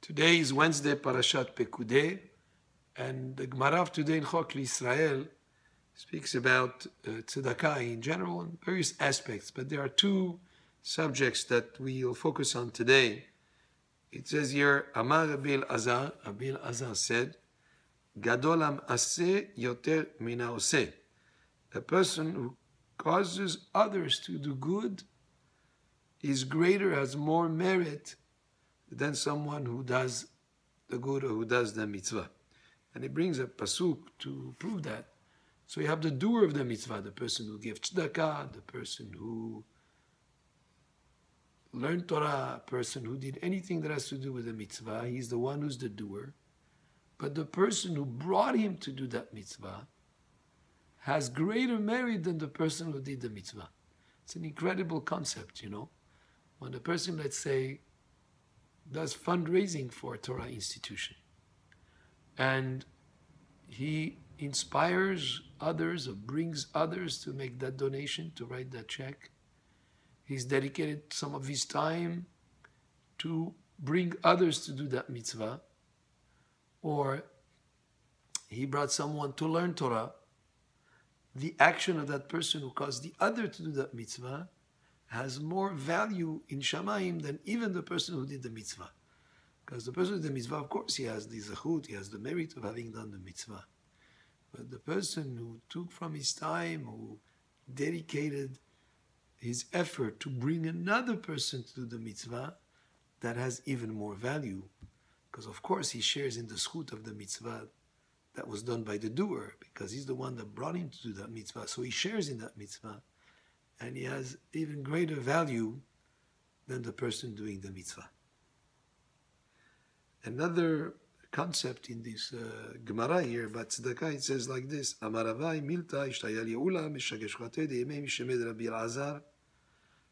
Today is Wednesday, Parashat Pekudei, and the Gemarah of today in Hok leIsrael speaks about tzedakah in general and various aspects, but there are two subjects that we'll focus on today. It says here, Amar Rabbi Elazar said, Gadol ha'aseh yoter min ha'oseh. A person who causes others to do good is greater, has more merit than someone who does the good or who does the mitzvah. And he brings a pasuk to prove that. So you have the doer of the mitzvah, the person who gives tzedakah, the person who learned Torah, a person who did anything that has to do with the mitzvah. He's the one who's the doer. But the person who brought him to do that mitzvah has greater merit than the person who did the mitzvah. It's an incredible concept, you know. When a person, let's say, does fundraising for a Torah institution, and he inspires others or brings others to make that donation, to write that check. He's dedicated some of his time to bring others to do that mitzvah, or he brought someone to learn Torah. The action of that person who caused the other to do that mitzvah has more value in Shamayim than even the person who did the mitzvah. Because the person who did the mitzvah, of course, he has the zechut, he has the merit of having done the mitzvah. But the person who took from his time, who dedicated his effort to bring another person to do the mitzvah, that has even more value. Because of course he shares in the zechut of the mitzvah that was done by the doer, because he's the one that brought him to do that mitzvah. So he shares in that mitzvah. And he has even greater value than the person doing the mitzvah. Another concept in this Gemarah here about tzedakah, it says like this: Amar Rabbi milta ishtaya li'ula mishagesh chatei de'yemei mishemed Rabbi Elazar.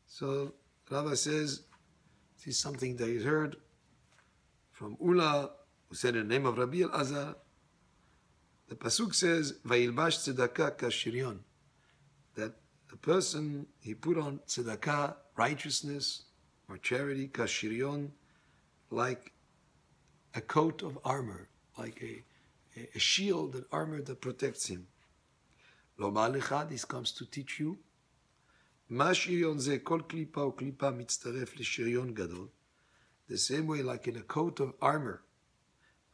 So Rabbi says this is something that he heard from Ula, who said in the name of Rabbi Elazar. The pasuk says vayilbash tzedakah kashiryon, that the person, he put on tzedakah, righteousness or charity, kashiryon, like a coat of armor, like a shield, an armor that protects him. Lo ma'alecha, this comes to teach you. Ma shiryon ze kol klipa u klipa mitztaref leshiryon gadol. The same way, like in a coat of armor,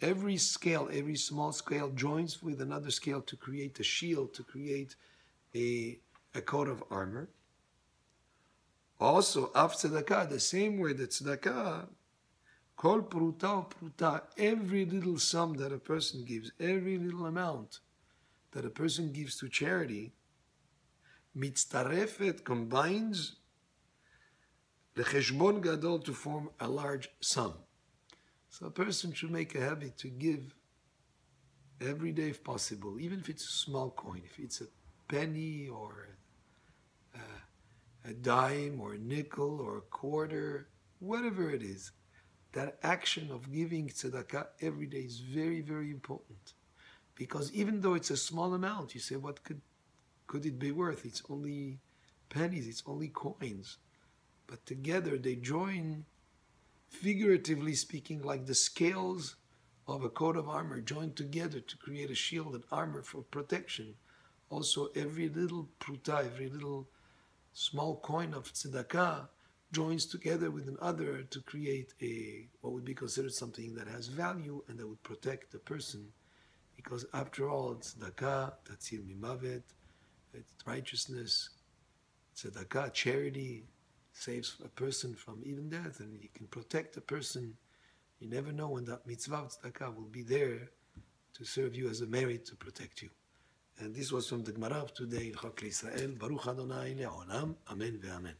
every scale, every small scale joins with another scale to create a shield, to create a coat of armor. Also, af tzedakah, the same way that tzedakah, kol pruta o pruta, every little sum that a person gives, every little amount that a person gives to charity, mitztarefet, combines, lecheshbon gadol, to form a large sum. So a person should make a habit to give every day if possible, even if it's a small coin, if it's a penny or a dime or a nickel or a quarter, whatever it is. That action of giving tzedakah every day is very, very important. Because even though it's a small amount, you say, what could it be worth? It's only pennies, it's only coins. But together they join, figuratively speaking, like the scales of a coat of armor joined together to create a shield and armor for protection. Also, every little pruta, every little small coin of tzedakah joins together with another to create what would be considered something that has value and that would protect the person. Because after all, tzedakah, tatzir mimavet, it's righteousness, tzedakah, charity, saves a person from even death, and you can protect a person. You never know when that mitzvah of tzedakah will be there to serve you as a merit to protect you. And this was from the Gemarah of today in Hok leIsrael. Baruch Adonai le'olam. Amen ve'amen.